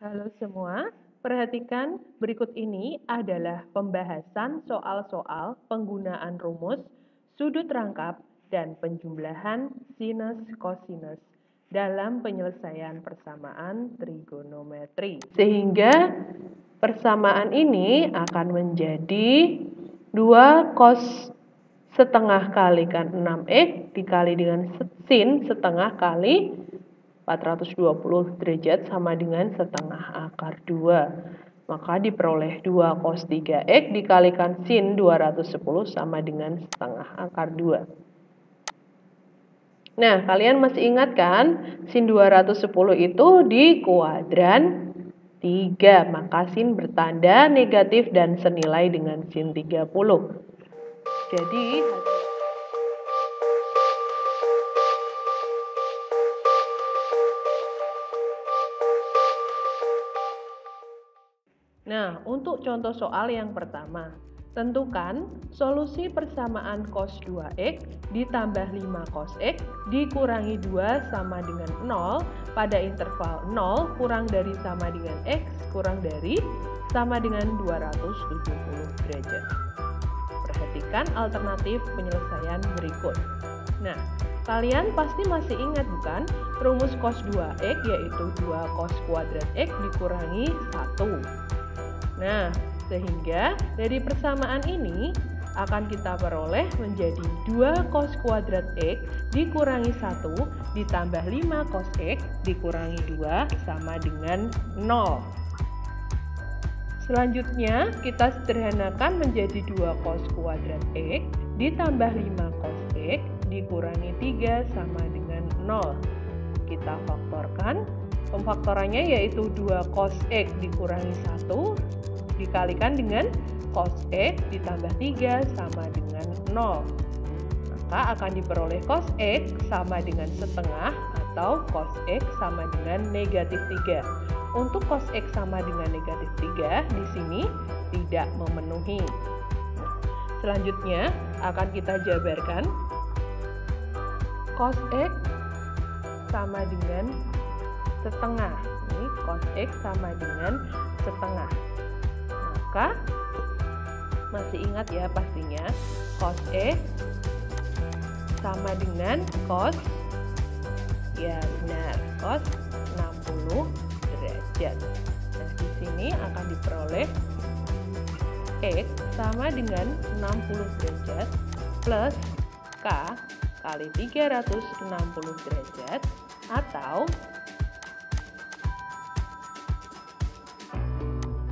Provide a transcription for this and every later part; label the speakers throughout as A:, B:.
A: Halo semua, perhatikan berikut ini adalah pembahasan soal-soal penggunaan rumus, sudut rangkap, dan penjumlahan sinus kosinus dalam penyelesaian persamaan trigonometri. Sehingga persamaan ini akan menjadi 2 cos setengah kalikan 6x dikali dengan sin setengah kali 420 derajat sama dengan setengah akar 2. Maka diperoleh 2 cos 3x dikalikan sin 210 sama dengan setengah akar 2. Nah, kalian masih ingat kan? Sin 210 itu di kuadran 3. Maka sin bertanda negatif dan senilai dengan sin 30. Jadi, nah, untuk contoh soal yang pertama, tentukan solusi persamaan cos 2x ditambah 5 cos x dikurangi 2 sama dengan 0 pada interval 0 kurang dari sama dengan x kurang dari sama dengan 270 derajat. Perhatikan alternatif penyelesaian berikut. Nah, kalian pasti masih ingat bukan? Rumus cos 2x yaitu 2 cos kuadrat x dikurangi 1. Nah, sehingga dari persamaan ini akan kita peroleh menjadi 2 cos kuadrat x dikurangi 1 ditambah 5 cos x dikurangi 2 sama dengan 0. Selanjutnya kita sederhanakan menjadi 2 cos kuadrat x ditambah 5 cos x dikurangi 3 sama dengan 0. Kita faktorkan. Pemfaktorannya yaitu 2 cos x dikurangi 1 dikalikan dengan cos x ditambah 3 sama dengan 0. Maka akan diperoleh cos x sama dengan setengah atau cos x sama dengan negatif 3. Untuk cos x sama dengan negatif 3 di sini tidak memenuhi. Nah, selanjutnya akan kita jabarkan. Cos x sama dengan setengah. Ini cos x sama dengan setengah. Maka masih ingat ya pastinya cos x sama dengan cos, ya benar, cos 60 derajat. Nah, di sini akan diperoleh x sama dengan 60 derajat plus k kali 360 derajat atau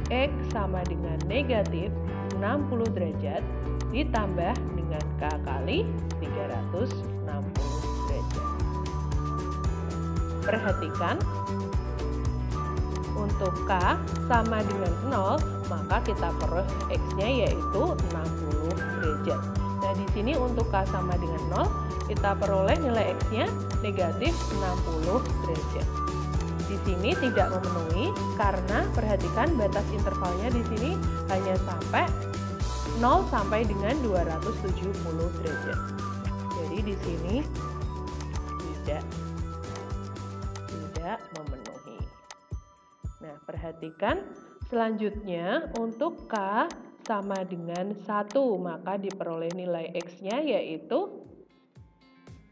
A: x sama dengan negatif 60 derajat ditambah dengan k kali 360 derajat. Perhatikan, untuk k sama dengan 0, maka kita peroleh x-nya yaitu 60 derajat. Nah, di sini untuk k sama dengan 0, kita peroleh nilai x-nya negatif 60 derajat. Di sini tidak memenuhi karena perhatikan batas intervalnya di sini hanya sampai 0 sampai dengan 270 derajat. Jadi di sini tidak memenuhi. Nah, perhatikan selanjutnya untuk k sama dengan 1, maka diperoleh nilai x-nya yaitu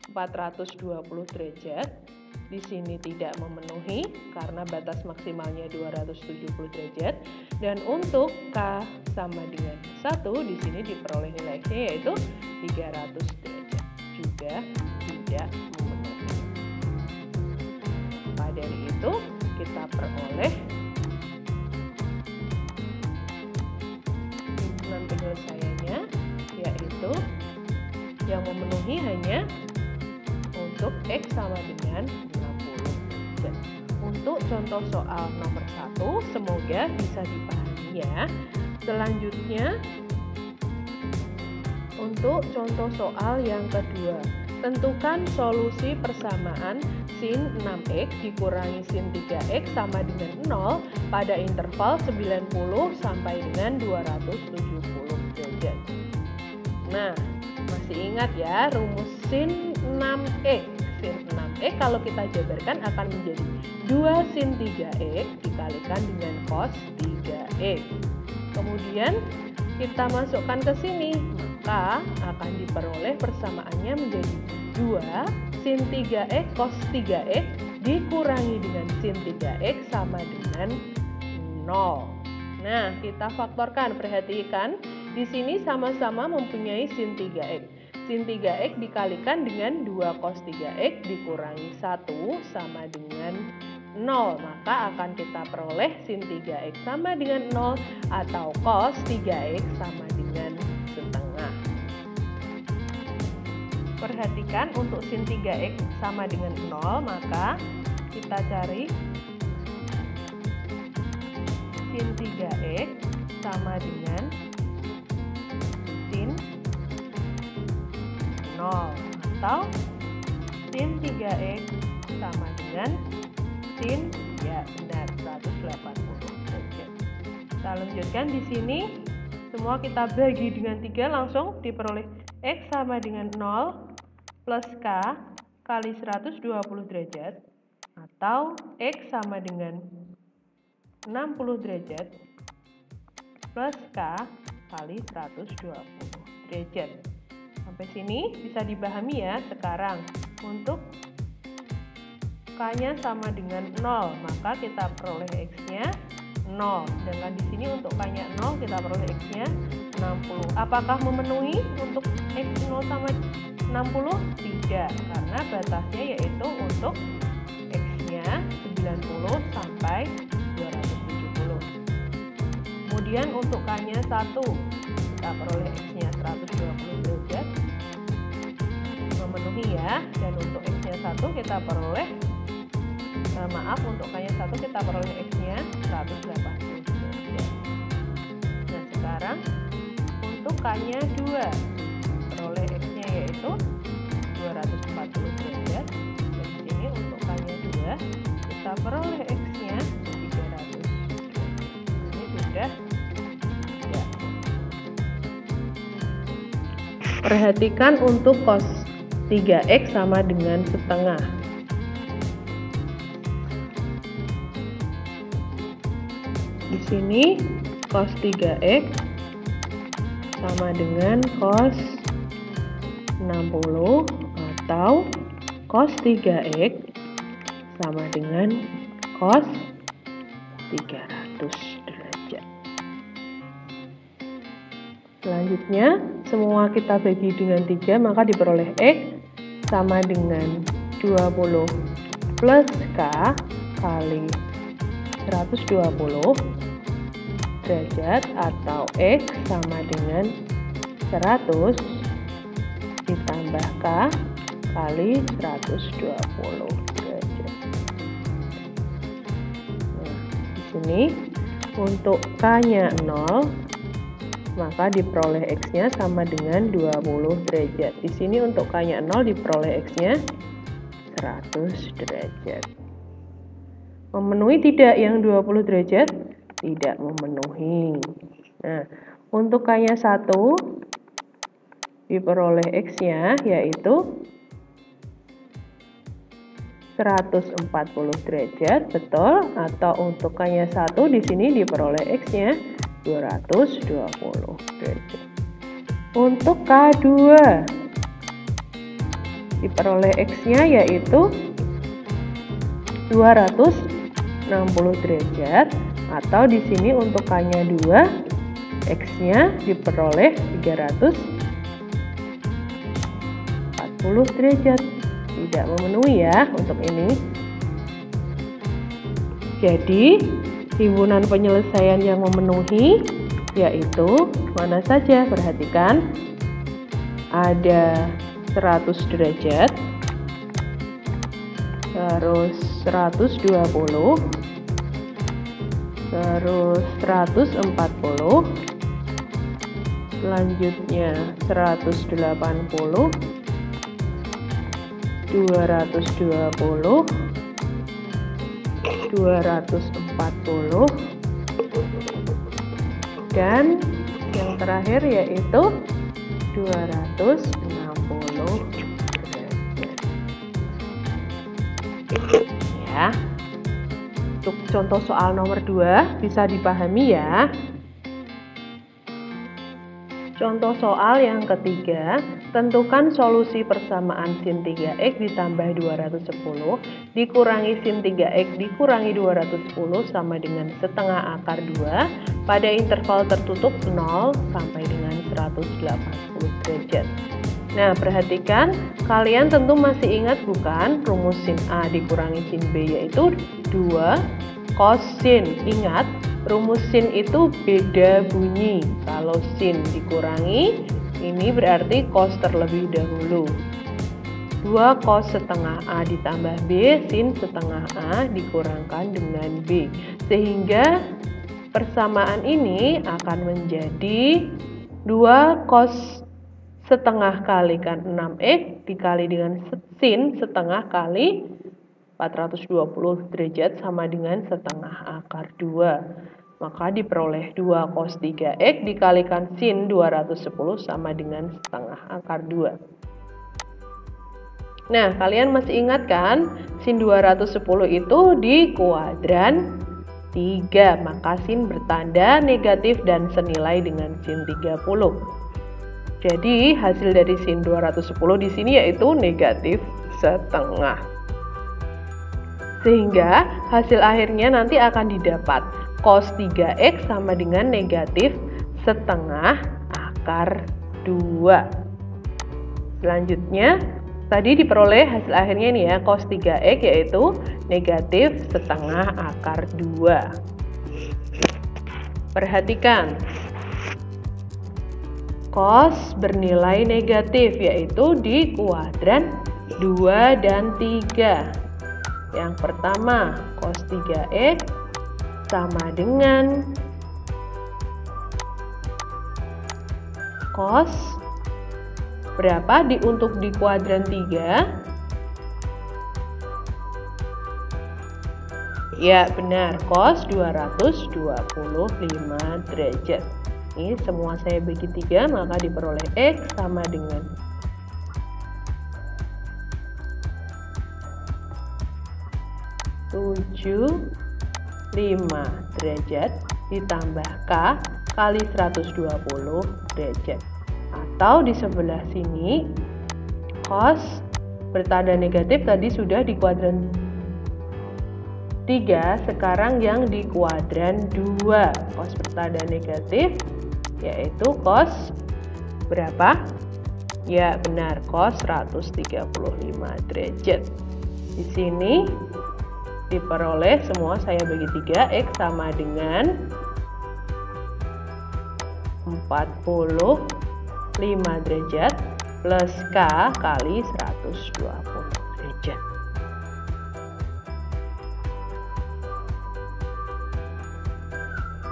A: 420 derajat. Di sini tidak memenuhi karena batas maksimalnya 270 derajat. Dan untuk k sama dengan 1, di sini diperoleh nilai x-nya yaitu 300 derajat. Juga tidak memenuhi. Maka dari itu kita peroleh himpunan penyelesaiannya yaitu yang memenuhi hanya untuk x sama dengan 60 derajat. Untuk contoh soal nomor 1, semoga bisa dipahami ya. Selanjutnya, untuk contoh soal yang kedua, tentukan solusi persamaan sin 6x dikurangi sin 3x sama dengan 0 pada interval 90 sampai dengan 270 derajat. Nah, masih ingat ya rumus sin 6x? Sin 6x kalau kita jabarkan akan menjadi 2 sin 3x dikalikan dengan cos 3x. Kemudian kita masukkan ke sini, maka akan diperoleh persamaannya menjadi 2 sin 3x cos 3x dikurangi dengan sin 3x sama dengan 0. Nah, kita faktorkan, perhatikan di sini sama-sama mempunyai sin 3x. Sin 3x dikalikan dengan 2 cos 3x dikurangi 1 sama dengan 0. Maka akan kita peroleh sin 3x sama dengan 0 atau cos 3x sama dengan setengah. Perhatikan untuk sin 3x sama dengan 0, maka kita cari sin 3x sama dengan sin 0 atau sin 3x sama dengan sin, ya benar, 180 derajat. Kita lanjutkan di sini, semua kita bagi dengan 3, langsung diperoleh x sama dengan 0 plus k kali 120 derajat atau x sama dengan 60 derajat plus k kali 120 derajat. Sampai sini bisa dipahami ya. Sekarang untuk k-nya sama dengan 0, maka kita peroleh x-nya 0. Sedangkan di sini untuk k-nya 0, kita peroleh x-nya 60. Apakah memenuhi untuk x 0 sama 60? Tidak, karena batasnya yaitu untuk x-nya 90 sampai 270. Kemudian untuk k-nya 1, kita peroleh x-nya 120 derajat, memenuhi ya. Dan untuk x-nya 1 kita peroleh untuk k-nya 1 kita peroleh x-nya 180 derajat. Nah, sekarang untuk k-nya 2, peroleh x-nya yaitu 240 derajat. Dan di sini untuk k-nya 2 kita peroleh x-nya 300 derajat. Ini sudah ya. Perhatikan untuk cos 3x sama dengan setengah. Di sini cos 3x sama dengan cos 60 atau cos 3x sama dengan cos 300 derajat. Selanjutnya, semua kita bagi dengan 3, maka diperoleh x sama dengan 20 plus k kali 120 derajat atau x sama dengan 100 ditambah k kali 120 derajat. Nah, di sini untuk k-nya 0, maka diperoleh x-nya sama dengan 20 derajat. Di sini untuk k-nya 0 diperoleh x-nya 100 derajat. Memenuhi tidak yang 20 derajat? Tidak memenuhi. Nah, untuk k-nya 1 diperoleh x-nya yaitu 140 derajat, betul? Atau untuk k-nya 1 di sini diperoleh x-nya 220 derajat. Untuk K2 diperoleh x-nya yaitu 260 derajat, atau di sini untuk k-nya 2, x-nya diperoleh 340 derajat. Tidak memenuhi ya untuk ini. Jadi timbunan penyelesaian yang memenuhi yaitu mana saja? Perhatikan, ada 100 derajat, terus 120, terus 140, selanjutnya 180, 220, 240, dan yang terakhir yaitu 260 derajat. ya. Untuk contoh soal nomor 2 bisa dipahami ya. Contoh soal yang ketiga, tentukan solusi persamaan sin 3x ditambah 210 dikurangi sin 3x dikurangi 210 sama dengan setengah akar 2 pada interval tertutup 0 sampai dengan 180 derajat. Nah, perhatikan, kalian tentu masih ingat bukan rumus sin A dikurangi sin B yaitu 2 cos sin. Ingat, rumus sin itu beda bunyi. Kalau sin dikurangi, ini berarti cos terlebih dahulu. 2 cos setengah A ditambah B, sin setengah A dikurangkan dengan B. Sehingga persamaan ini akan menjadi 2 cos setengah kalikan 6x dikali dengan sin setengah kali 420 derajat sama dengan setengah akar 2. Maka diperoleh 2 cos 3x dikalikan sin 210 sama dengan setengah akar 2. Nah, kalian masih ingat kan? Sin 210 itu di kuadran 3. Maka sin bertanda negatif dan senilai dengan sin 30. Jadi, hasil dari sin 210 di sini yaitu negatif setengah. Sehingga hasil akhirnya nanti akan didapat cos 3x sama dengan negatif setengah akar 2. Selanjutnya, tadi diperoleh hasil akhirnya ini ya, cos 3x yaitu negatif setengah akar 2. Perhatikan, cos bernilai negatif yaitu di kuadran 2 dan 3. Yang pertama, cos 3x sama dengan cos berapa untuk di kuadran 3? Ya, benar, cos 225 derajat. Ini semua saya bagi 3, maka diperoleh x sama dengan 75 derajat ditambah K kali 120 derajat. Atau di sebelah sini, cos bertanda negatif tadi sudah di kuadran 3, sekarang yang di kuadran 2. Cos bertanda negatif yaitu cos berapa? Ya, benar, cos 135 derajat. Di sini diperoleh semua saya bagi 3, x sama dengan 45 derajat plus K kali 120 derajat.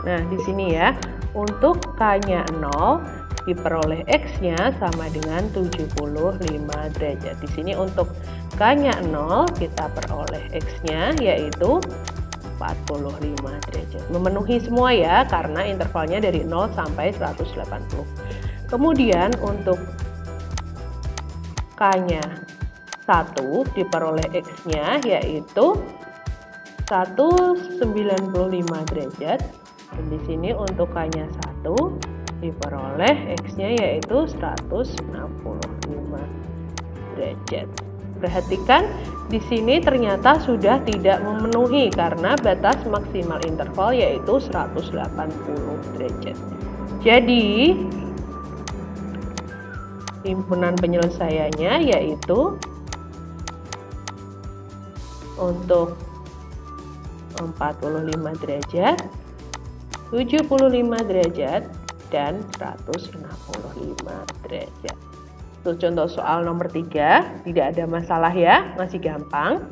A: Nah, di sini ya, untuk K-nya 0, diperoleh X-nya sama dengan 75 derajat. Di sini untuk K-nya 0, kita peroleh X-nya yaitu 45 derajat. Memenuhi semua ya, karena intervalnya dari 0 sampai 180. Kemudian untuk K-nya 1, diperoleh X-nya yaitu 195 derajat. Dan di sini untuk K-nya 1, diperoleh X-nya yaitu 165 derajat. Perhatikan, di sini ternyata sudah tidak memenuhi karena batas maksimal interval yaitu 180 derajat. Jadi, himpunan penyelesaiannya yaitu untuk 45 derajat, 75 derajat, dan 165 derajat. Untuk contoh soal nomor 3, tidak ada masalah ya, masih gampang.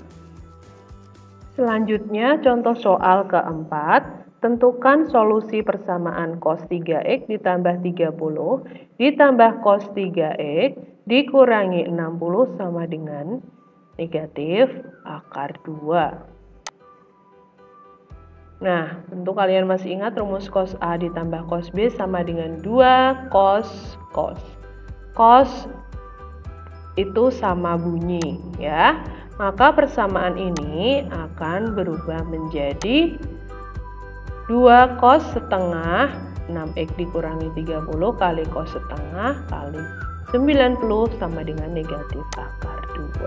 A: Selanjutnya contoh soal keempat, tentukan solusi persamaan cos 3x ditambah 30 ditambah cos 3x dikurangi 60 sama dengan negatif akar 2. Nah, tentu kalian masih ingat rumus cos A ditambah cos B sama dengan 2 cos cos. Cos itu sama bunyi ya. maka persamaan ini akan berubah menjadi 2 cos setengah 6x dikurangi 30 kali cos setengah kali 90 sama dengan negatif akar 2.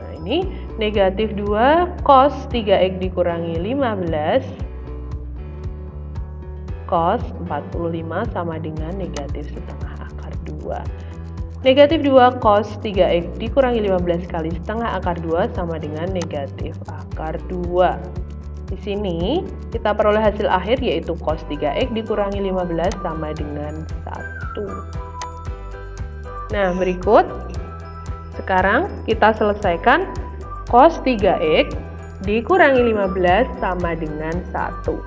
A: Nah ini negatif 2 cos 3x dikurangi 15 cos 45 sama dengan negatif setengah akar 2. Negatif 2 cos 3x dikurangi 15 kali setengah akar 2 sama dengan negatif akar 2. Di sini kita peroleh hasil akhir yaitu cos 3x dikurangi 15 sama dengan 1. Nah, berikut sekarang kita selesaikan cos 3x dikurangi 15 sama dengan 1.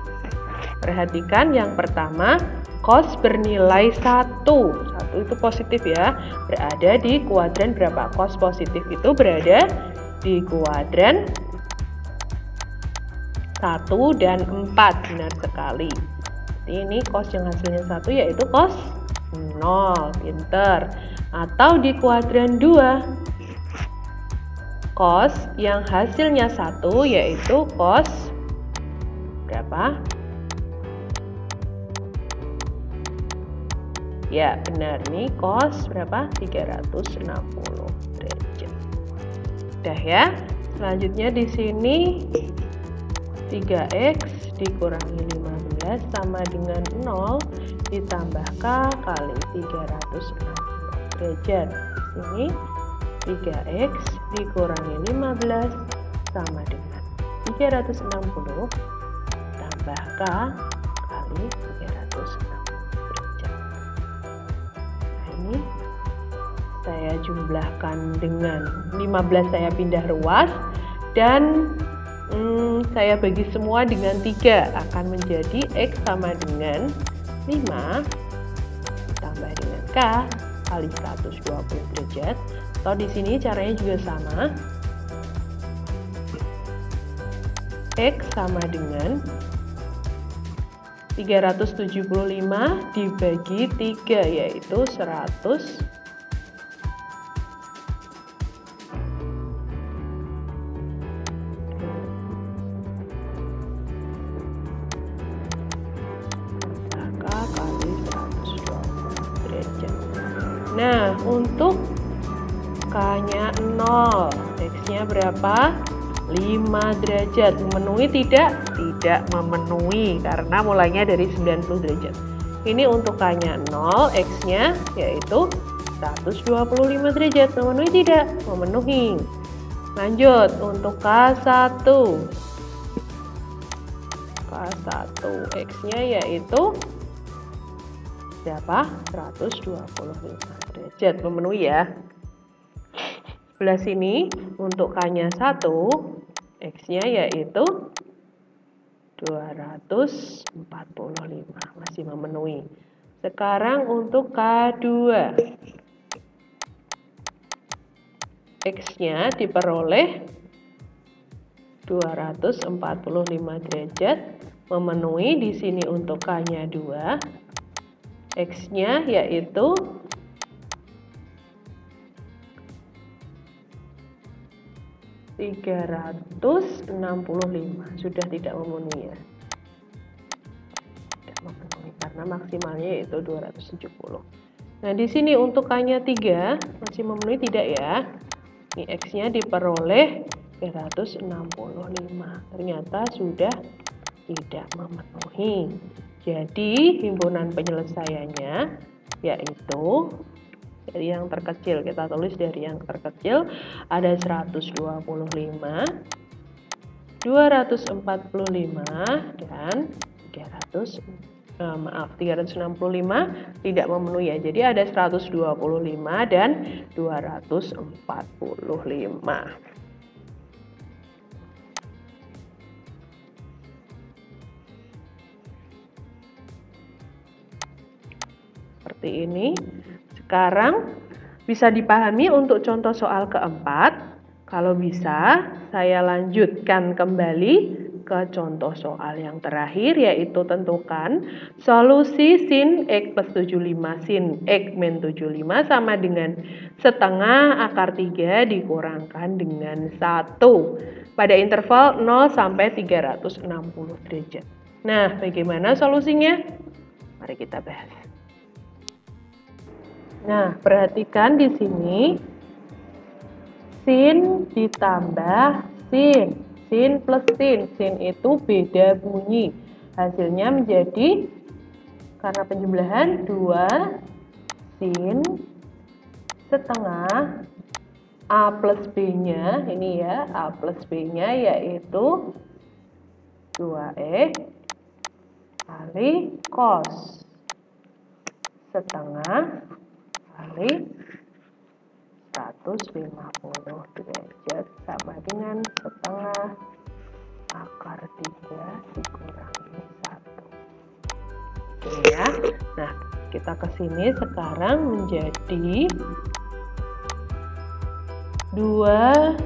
A: Perhatikan yang pertama, cos bernilai 1. 1 itu positif ya, berada di kuadran berapa? Cos positif itu berada di kuadran 1 dan 4, benar sekali. Ini cos yang hasilnya 1 yaitu cos 0, pinter. Atau di kuadran 2, cos yang hasilnya 1 yaitu cos berapa? Ya, benar nih, cos berapa? 360 derajat. Udah ya. Selanjutnya di sini 3x dikurangi 15 sama dengan 0 ditambah k kali 360 derajat. Di sini 3x dikurangi 15 sama dengan 360 tambah k kali 360 derajat. Nah, ini saya jumlahkan dengan 15, saya pindah ruas dan saya bagi semua dengan 3, akan menjadi x sama dengan 5 ditambah dengan k kali 120 derajat. Atau di sini caranya juga sama, x sama dengan 375 dibagi 3 yaitu 100 Nah, untuk K-nya 0, X-nya berapa? 5 derajat. Memenuhi tidak? Tidak memenuhi, karena mulainya dari 90 derajat. Ini untuk K-nya 0, X-nya yaitu 125 derajat. Memenuhi tidak? Memenuhi. Lanjut, untuk K1. K1, X-nya yaitu berapa? 125 derajat, memenuhi ya. Sebelah sini untuk K-nya 1, X-nya yaitu 245, masih memenuhi. Sekarang untuk K2, X-nya diperoleh 245 derajat, memenuhi. Di sini untuk K-nya 2, X-nya yaitu 365, sudah tidak memenuhi ya. Tidak memenuhi karena maksimalnya yaitu 270. Nah, di sini untuk K-nya 3 masih memenuhi tidak ya? Ini X-nya diperoleh 365. Ternyata sudah tidak memenuhi. Jadi, himpunan penyelesaiannya yaitu dari yang terkecil, kita tulis dari yang terkecil ada 125, 245 dan 365 tidak memenuhi ya. Jadi ada 125 dan 245. Seperti ini. Sekarang bisa dipahami untuk contoh soal keempat. Kalau bisa, saya lanjutkan kembali ke contoh soal yang terakhir, yaitu tentukan solusi sin X plus 75 sin X min 75 sama dengan setengah akar 3 dikurangkan dengan 1 pada interval 0 sampai 360 derajat. Nah, bagaimana solusinya? Mari kita bahas. Nah, perhatikan di sini sin ditambah sin plus sin itu beda bunyi. Hasilnya menjadi, karena penjumlahan, 2 sin setengah A plus B-nya, ini ya, A plus B-nya yaitu 2X kali cos setengah kali 150 derajat sama dengan setengah akar 3 dikurangi 1. Oke ya. Nah, kita ke sini sekarang menjadi 2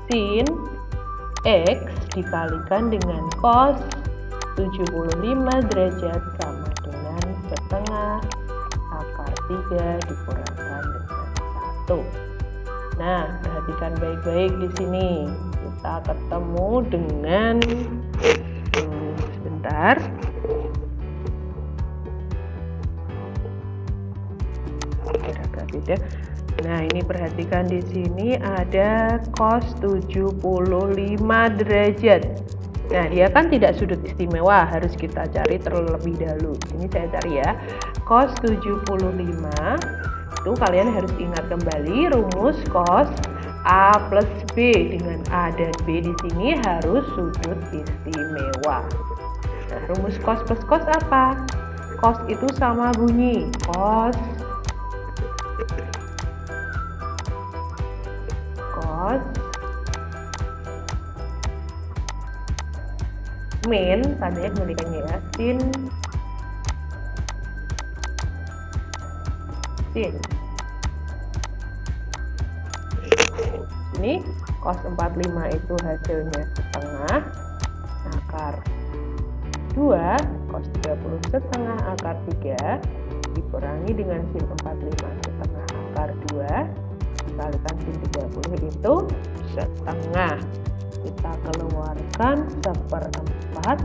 A: sin X dikalikan dengan cos 75 derajat sama dengan setengah akar 3 dikurangkan dengan 1. Nah, perhatikan baik-baik di sini. Kita ketemu dengan sebentar. Agak beda. Nah, ini perhatikan di sini ada cos 75 derajat. Nah, dia kan tidak sudut istimewa, harus kita cari terlebih dahulu. Ini saya cari ya. Cos 75 itu kalian harus ingat kembali rumus cos A plus B, dengan A dan B di sini harus sudut istimewa. Nah, rumus cos plus cos apa? Cos itu sama bunyi cos min, tandanya kebalikannya ya, sin ini cos 45 itu hasilnya setengah akar 2 cos 30 setengah akar 3 dikurangi dengan sin 45 setengah akar 2 dikalikan sin 30 itu setengah. Kita keluarkan 1/4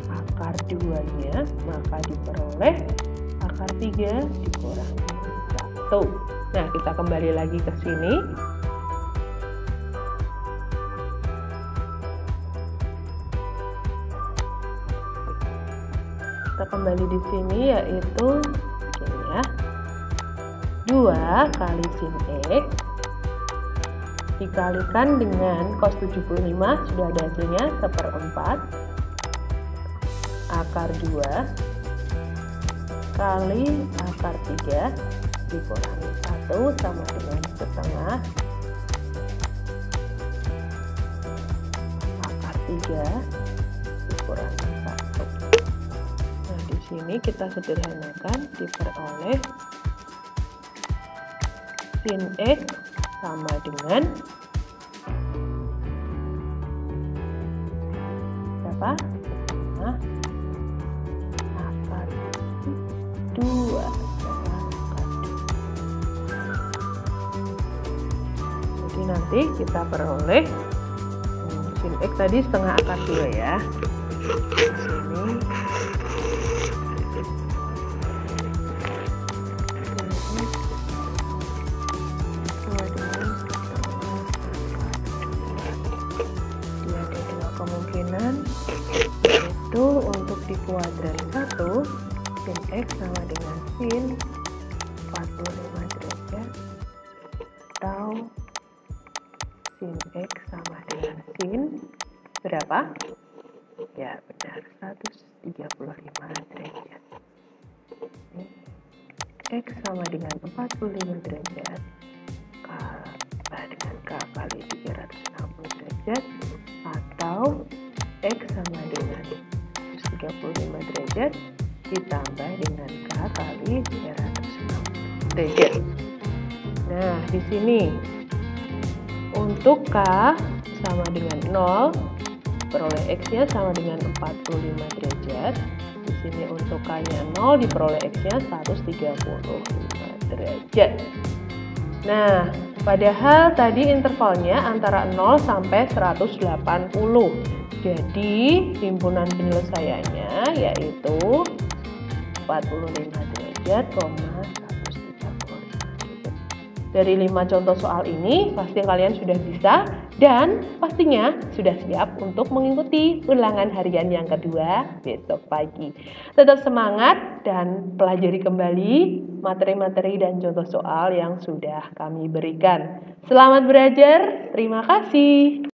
A: akar 2-nya, maka diperoleh akar 3 dikurangi 1. Nah, kita kembali lagi ke sini. Kita kembali di sini yaitu ini ya. 2 kali sin X dikalikan dengan cos 75, sudah ada hasilnya 1/4 akar 2 kali akar 3 dikurangi 1 sama dengan setengah akar 3 dikurangi 1. Nah, di sini kita sederhanakan, diperoleh sin X sama dengan berapa? Nah, akar 2 jadi nanti kita peroleh sin X tadi setengah akar 2 ya. Sini itu untuk di kuadran 1 sin X sama dengan sin 45 derajat atau sin X sama dengan sin berapa? Ya benar, 135 derajat. X sama dengan 45 derajat dengan K kali 360 derajat atau X sama dengan 135 derajat ditambah dengan K kali 360 derajat. Nah, di sini untuk K sama dengan 0, Peroleh X-nya sama dengan 45 derajat. Di sini untuk K-nya 0, diperoleh X-nya 135 derajat. Nah, padahal tadi intervalnya antara 0 sampai 180. Jadi, himpunan penyelesaiannya yaitu 45 derajat, 135 derajat. Dari 5 contoh soal ini, pasti kalian sudah bisa dan pastinya sudah siap untuk mengikuti ulangan harian yang kedua besok pagi. Tetap semangat dan pelajari kembali materi-materi dan contoh soal yang sudah kami berikan. Selamat belajar, terima kasih.